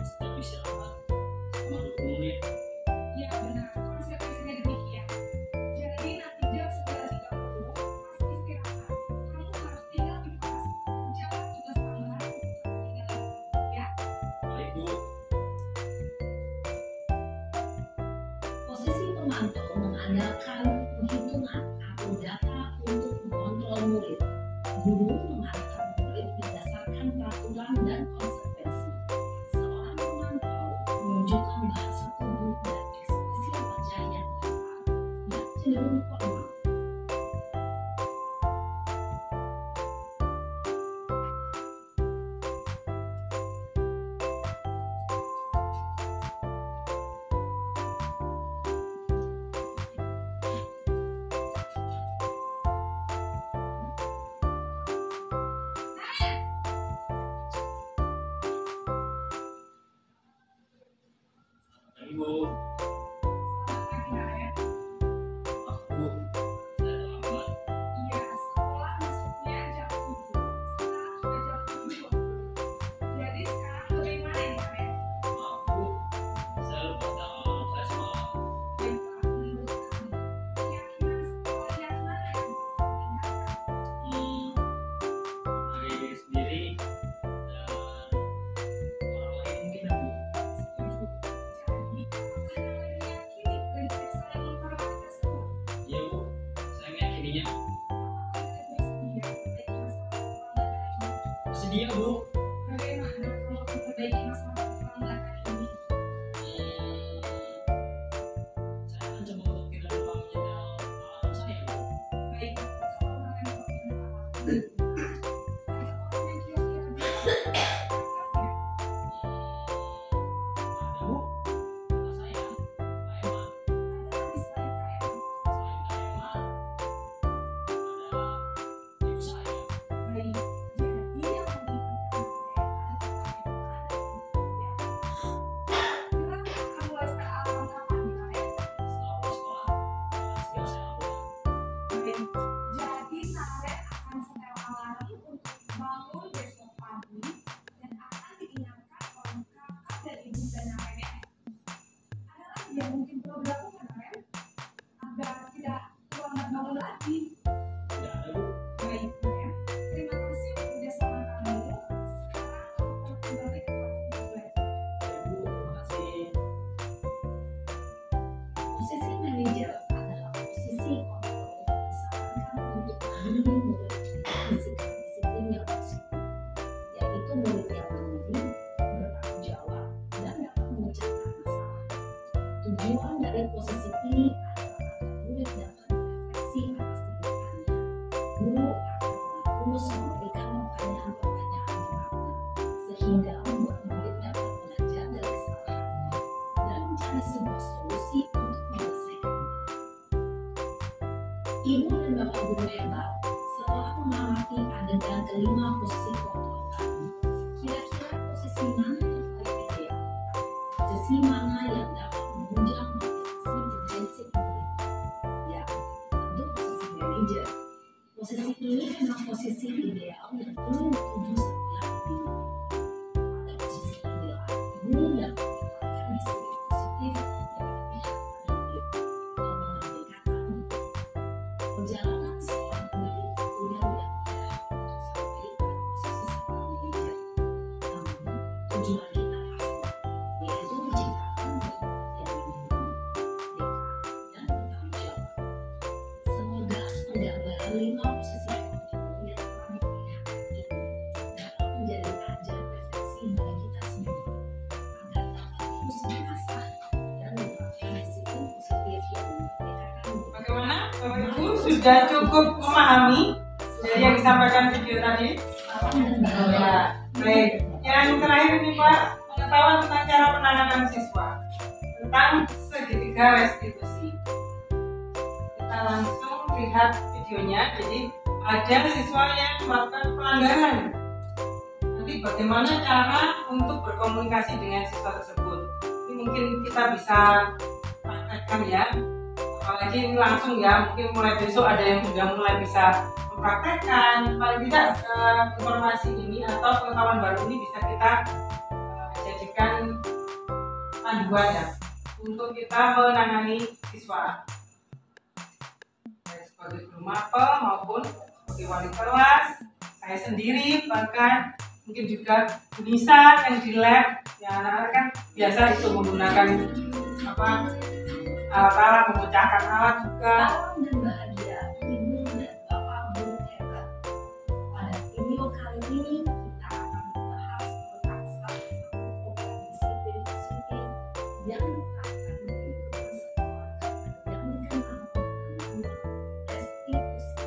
setiap istirahat selama 20 menit. Iya benar, konsekuensinya demikian. Jadi nanti jam 9.30 pas istirahat, kamu harus tinggal di kelas, menjawab tugas tambahan untuk tinggal. Ya, Baik Bu. Posisi pemantau mengandalkan penghitungan atau data untuk mengontrol murid. Guru mengarahkan murid berdasarkan peraturan dan konsekuensi. Seorang pemantau menunjukkan bahasa tubuh dan ekspresi wajah yang datar dan cenderung formal. Baik Bu. selamat pagi Naya. Maaf Bu, saya terlambat. Iya, sekolah masuknya jam 7. Sekarang sudah jam 7.20. Jadi sekarang bagaimana ini kalian? Maaf Bu, saya lupa sama saya semalam. Baiklah, menurut kamu, keyakinan sekolah yang mana yang perlu ditinggalkan? Dari diri sendiri dan orang lain mungkin ya Bu. Setuju. Jadi, apakah kalian meyakini prinsip saling menghormati tersebut? Iya Bu, saya meyakininya. Apakah kalian bersedia memperbaiki masalah keterlambatan ini? Bersedia Bu. Bagaimana kalau memperbaiki masalah keterlambatan ini? Saya akan coba untuk tidak lupa menjadwal malam saya Bu. Baik, kalau kalian berpindah arah, ada orang yang kira-kira bisa Ada Bu, kata saya, Pak Emma. ada lagi selain kalian. Selain Kak Emma, ada ibu saya. Baik, jadi yang penting kalian ada pertanyaan ada di ya. yang mungkin perlu dilakukan kan agar tidak terlambat bangun lagi? Tidak ada, Bu. Baik, ya. Terima kasih kerjasama kamu. Sekarang aku kembali ke kelas belajar. Bu, terima kasih. Posisi manajer adalah posisi kontrol yang disarankan untuk ahli murid disiplin yang positif, yaitu murid yang mandiri, bertanggung jawab, dan dapat memecahkan masalah. Tujuan dari posisi ini adalah agar murid dapat merefleksi atas tindakannya. Guru akan terus memberikan pertanyaan-pertanyaan bermakna, sehingga membuat murid dapat belajar dari kesalahannya dan mencari sebuah solusi untuk menyelesaikannya. Ibu dan Bapak Guru hebat, setelah mengamati adegan kelima posisi kontrol tadi, kira-kira posisi mana yang paling ideal? Posisi mana yang dapat menunjang motivasi intensif murid? Ya, tentu posisi manajer. Posisi ini memang posisi ideal yang ingin dituju setiap individu. Pada posisi inilah guru dapat mengeluarkan disiplin positif yang berpihak pada murid dan memerdekakan murid. Perjalanan seorang pendidik tentunya tidak mudah untuk sampai pada posisi seorang manajer. Namun, tujuan kita pasti, yaitu menciptakan murid yang mandiri, merdeka, dan bertanggung jawab. Semoga penggambaran 5 posisi kontrol yang telah diperlihatkan ini dapat menjadi ajar refleksi bagi kita semua, agar dapat terus mengasah dan menerapkan disiplin positif yang memerdekakan murid. Bagaimana Bapak Ibu sudah cukup memahami dari yang disampaikan video tadi? Ya, baik. Yang terakhir ini Pak, pengetahuan tentang cara penanganan siswa tentang segitiga restitusi. Kita langsung lihat videonya. Jadi ada siswa yang melakukan pelanggaran. Nanti bagaimana cara untuk berkomunikasi dengan siswa tersebut? Ini mungkin kita bisa praktekkan ya. Apalagi ini langsung ya, mungkin mulai besok ada yang sudah mulai bisa mempraktekkan. Paling tidak informasi ini atau pengetahuan baru ini bisa kita jadikan panduan ya untuk kita menangani siswa, baik sebagai guru mapel maupun sebagai wali kelas, saya sendiri, bahkan mungkin juga Bu Nisa yang di lab ya, anak-anak kan biasa itu menggunakan alat-alat, memecahkan alat juga. Salam dan bahagia Ibu dan Bapak Guru hebat. Pada video kali ini kita akan membahas tentang salah satu program disiplin positif yang diterapkan di lingkungan sekolah yang dikenal dengan restitusi. Restitusi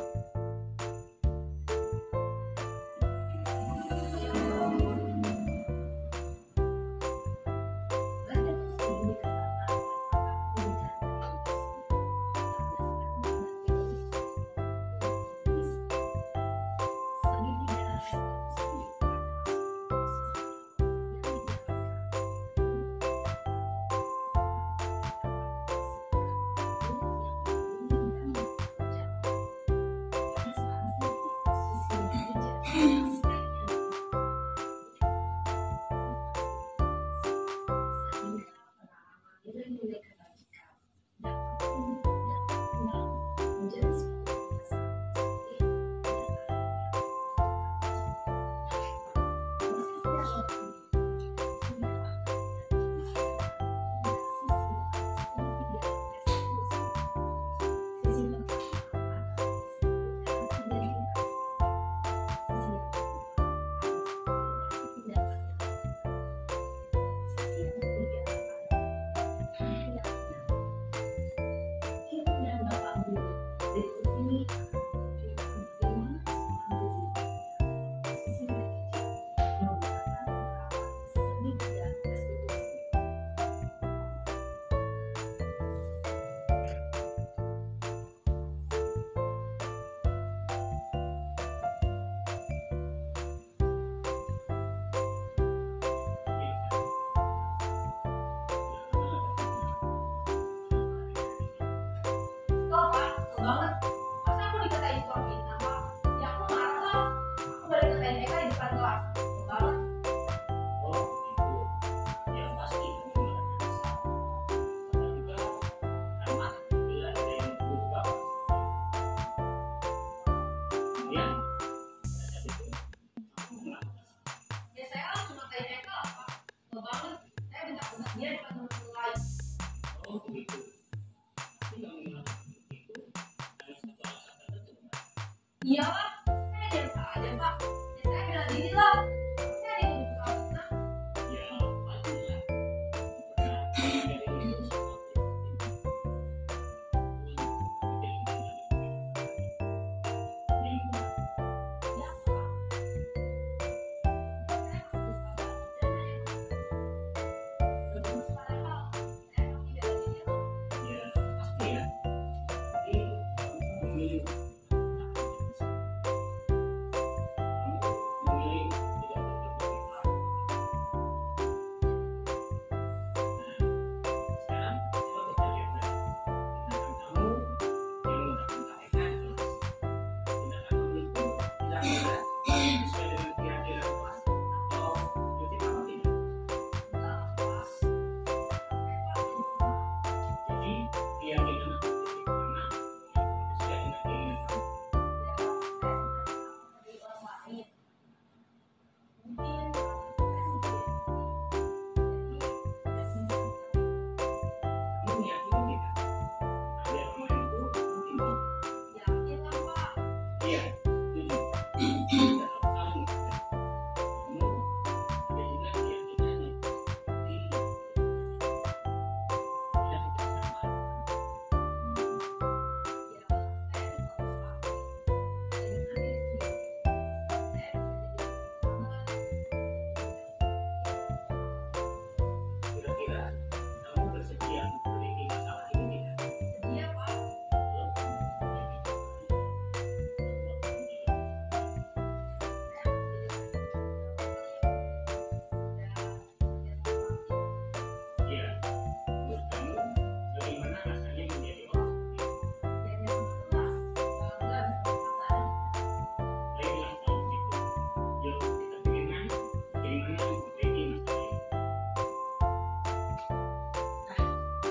dikatakan oleh pakar nilai-nilai kebajikan dapat tumbuh dan berkembang menjadi suatu kebiasaan positif dan sisi pertama adalah disiplin identitas. Sisi yang kedua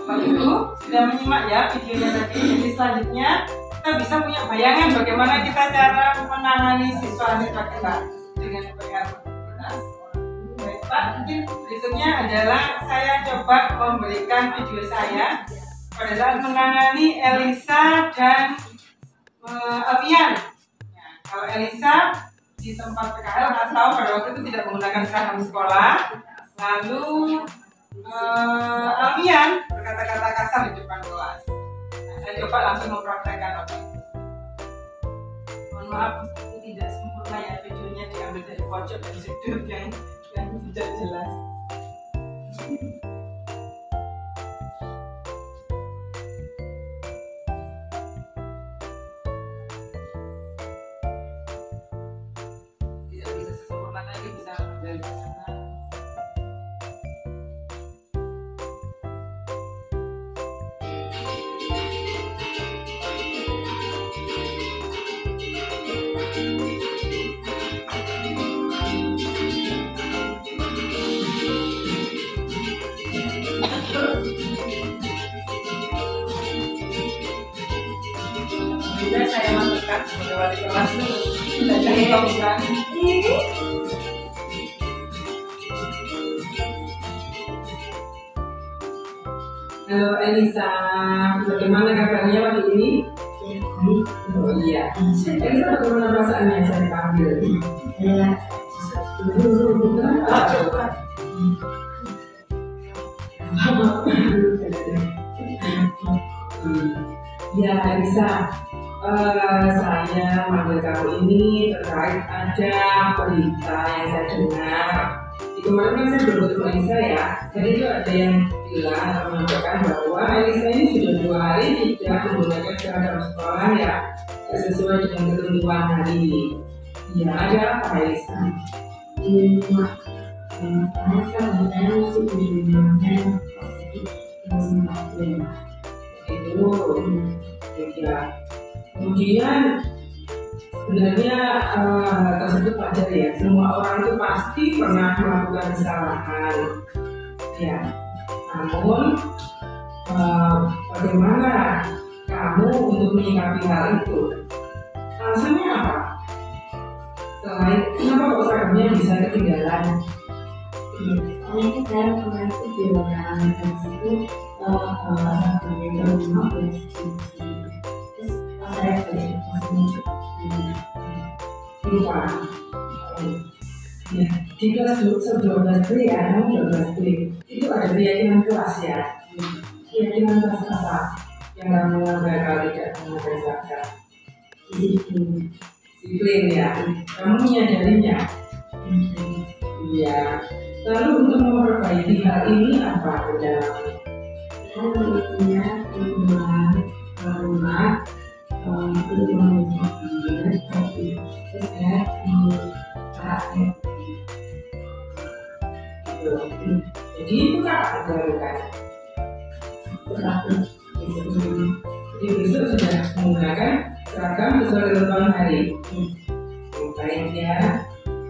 Bapak Ibu sudah menyimak ya videonya tadi. Jadi selanjutnya kita bisa punya bayangan bagaimana kita cara menangani siswa-siswa kita dengan PR kita. Baik Pak, mungkin berikutnya adalah saya coba memberikan video saya pada saat menangani Elisa dan Alfian. Ya, kalau Elisa di tempat PKL atau pada waktu itu tidak menggunakan seragam sekolah, lalu Alfian berkata-kata kasar di depan kelas. Nah, saya coba langsung mempraktekkan apa itu. Mohon maaf, itu tidak sempurna ya, videonya diambil dari pojok dan sudut yang tidak jelas. Tidak bisa sesempurna tadi, bisa ambil di sana. Juga saya masukkan sebagai wali kelas dan jadi pembukaan. Halo Elisa, bagaimana kabarnya pagi ini? Oh iya. Elisa bagaimana perasaannya saya dipanggil? Kenapa? Ya Elisa, saya manggil kamu ini terkait ada berita yang saya dengar. Di kemarin kan saya belum ketemu Elisa ya, jadi itu ada yang bilang atau menyampaikan bahwa Elisa ini sudah 2 hari tidak menggunakan seragam sekolah ya, sesuai dengan ketentuan hari ini. Ya ada apa Elisa? Saya masih menggunakan Itu ya. Kemudian sebenarnya hal tersebut wajar ya. Semua orang itu pasti pernah melakukan kesalahan. Ya. Namun bagaimana kamu untuk menyikapi hal itu? Alasannya apa? Selain kenapa kok seragamnya bisa ketinggalan? soalnya saya kemarin itu di ruangan dan situ seragamnya ke rumah udah dicuci. Terus pas saya balik maksudnya Lupa. Ya, di kelas 12B ya, kamu 12B itu ada keyakinan kelas ya. Keyakinan kelas apa? Yang kamu gagal tidak memakai seragam. Disiplin ya. Kamu menyadarinya. Iya. Lalu untuk memperbaiki hal ini apa kendalamu? saya punya rumah Jadi itu kan ajarkan. Jadi besok sudah menggunakan seragam sesuai ketentuan hari. Baiknya,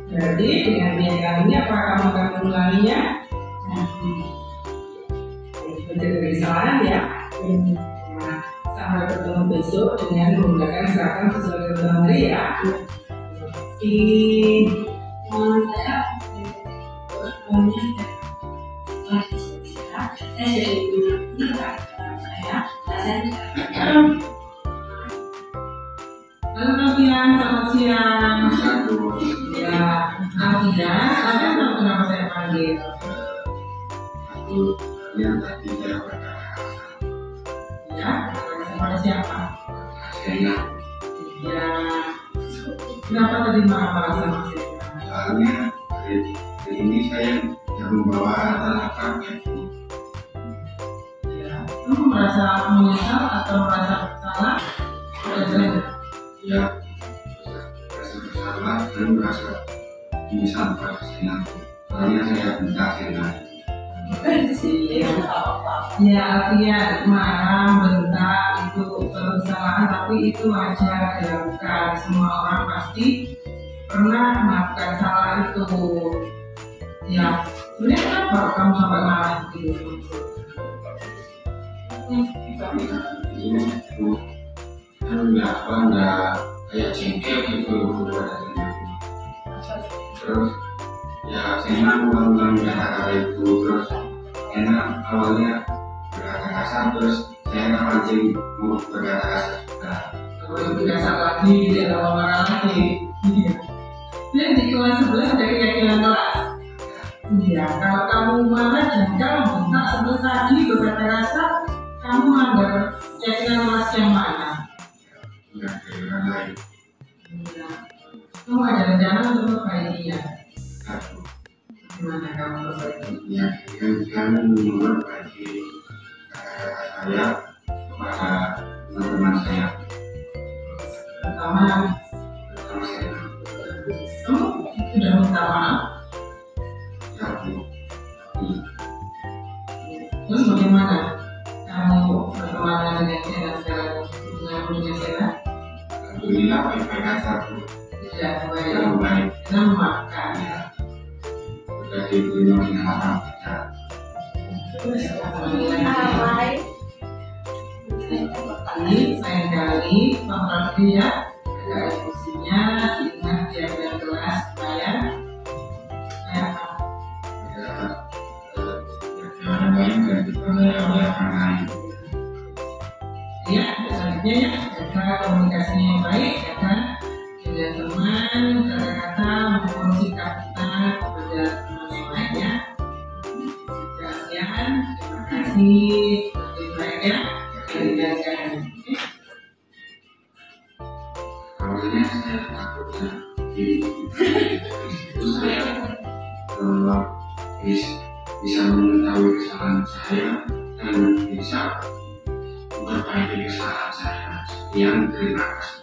berarti dengan niat kali ini apakah kamu akan mengulanginya? Menjaga kesalahan ya. Nah, sampai bertemu besok dengan menggunakan seragam sesuai ketentuan hari ya. Saya maunya saya jadi guru saya Halo Novian, selamat siang. Ya, Novian, ada kenapa saya panggil? yang tadi jawab Ya, sama siapa? saya Ya, kenapa tadi marah sama saya? soalnya hari ini saya yang membawa alat Ya, kamu merasa menyesal atau merasa salah? ya merasa bersalah dan merasa menyesal pada saya. Soalnya saya minta saya Ya, artinya marah, bentak itu kesalahan, tapi itu wajar dilakukan. Semua orang pasti pernah melakukan salah itu. Ya, sebenarnya kenapa kamu sampai marah gitu? itu kan nggak kayak jengkel gitu terus ya saya mengulang kata-kata itu terus enak awalnya berkata kasar terus saya nggak mancing mau berkata kasar juga. Kalau itu kasar lagi, tidak ada marah lagi. Dan di kelas 11 ada keyakinan kelas. Iya, kalau kamu marah jengkel, bentak sebelum tadi berkata kasar, kamu ada keyakinan kelas yang mana? nggak kayak lain Ya. Kamu ada rencana untuk memperbaikinya? satu Gimana kamu memperbaiki? ya yang memperbaiki kata-kata saya kepada teman-teman saya Pertama, terutama saya kamu sudah minta maaf. ya Terus bagaimana kamu berteman dengan Sena sekarang? Dengan Sena? alhamdulillah baik-baik aja Bu. Tidak baik. Yang baik Sena memaafkan. sudah diterima dengan lapang dada. Terus alhamdulillah. Ini lain kali kontrol ya, ada emosinya, ingat dia dan kelas supaya Yang lain dan juga yang lain. ya, selanjutnya ya, jaga komunikasinya yang baik, jaga dengan teman, kata-kata maupun sikap kita kepada teman yang lainnya. Sekian, terima kasih, lebih baik ya, didengarkan. Awalnya saya takutnya itu saya bisa mengetahui kesalahan saya dan bisa memperbaiki kesalahan saya. Sekian, terima kasih.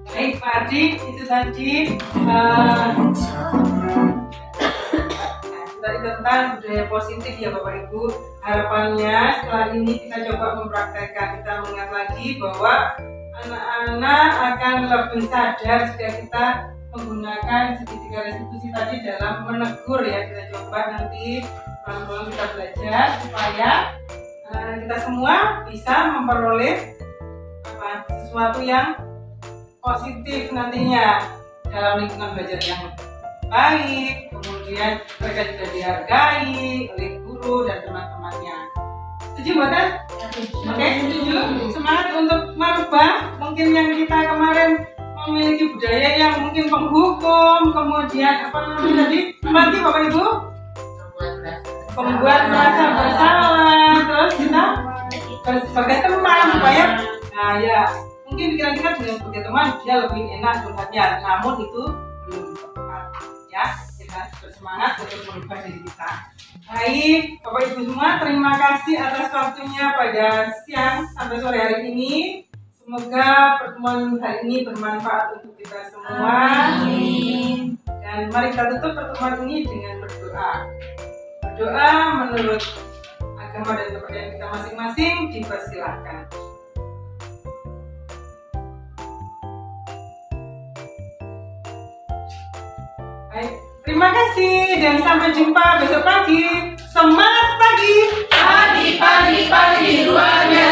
Baik Pak Adik, itu tadi tadi tentang budaya positif ya Bapak Ibu. Harapannya setelah ini kita coba mempraktekkan, kita mengingat lagi bahwa anak-anak akan lebih sadar jika kita menggunakan segitiga restitusi tadi dalam menegur ya. Kita coba nanti pelan-pelan kita belajar supaya kita semua bisa memperoleh sesuatu yang positif nantinya dalam lingkungan belajar yang baik, kemudian mereka juga dihargai oleh guru dan teman-temannya. Setuju bukan? Oke, setuju. Semangat untuk merubah mungkin yang kita kemarin memiliki budaya yang mungkin penghukum, kemudian apa namanya tadi? Nanti Bapak Ibu pembuat merasa bersalah, terus kita sebagai teman supaya nah ya mungkin kira-kira dengan sebagai teman dia lebih enak curhatnya, namun itu belum tepat ya. Kita bersemangat untuk merubah diri kita. Baik Bapak Ibu semua, terima kasih atas waktunya pada siang sampai sore hari ini. Semoga pertemuan hari ini bermanfaat untuk kita semua. Amin. Dan Dan mari kita tutup pertemuan ini dengan berdoa. Berdoa menurut agama dan kepercayaan kita masing-masing dipersilahkan. Baik, terima kasih dan sampai jumpa besok pagi. Semangat pagi. Pagi luar biasa.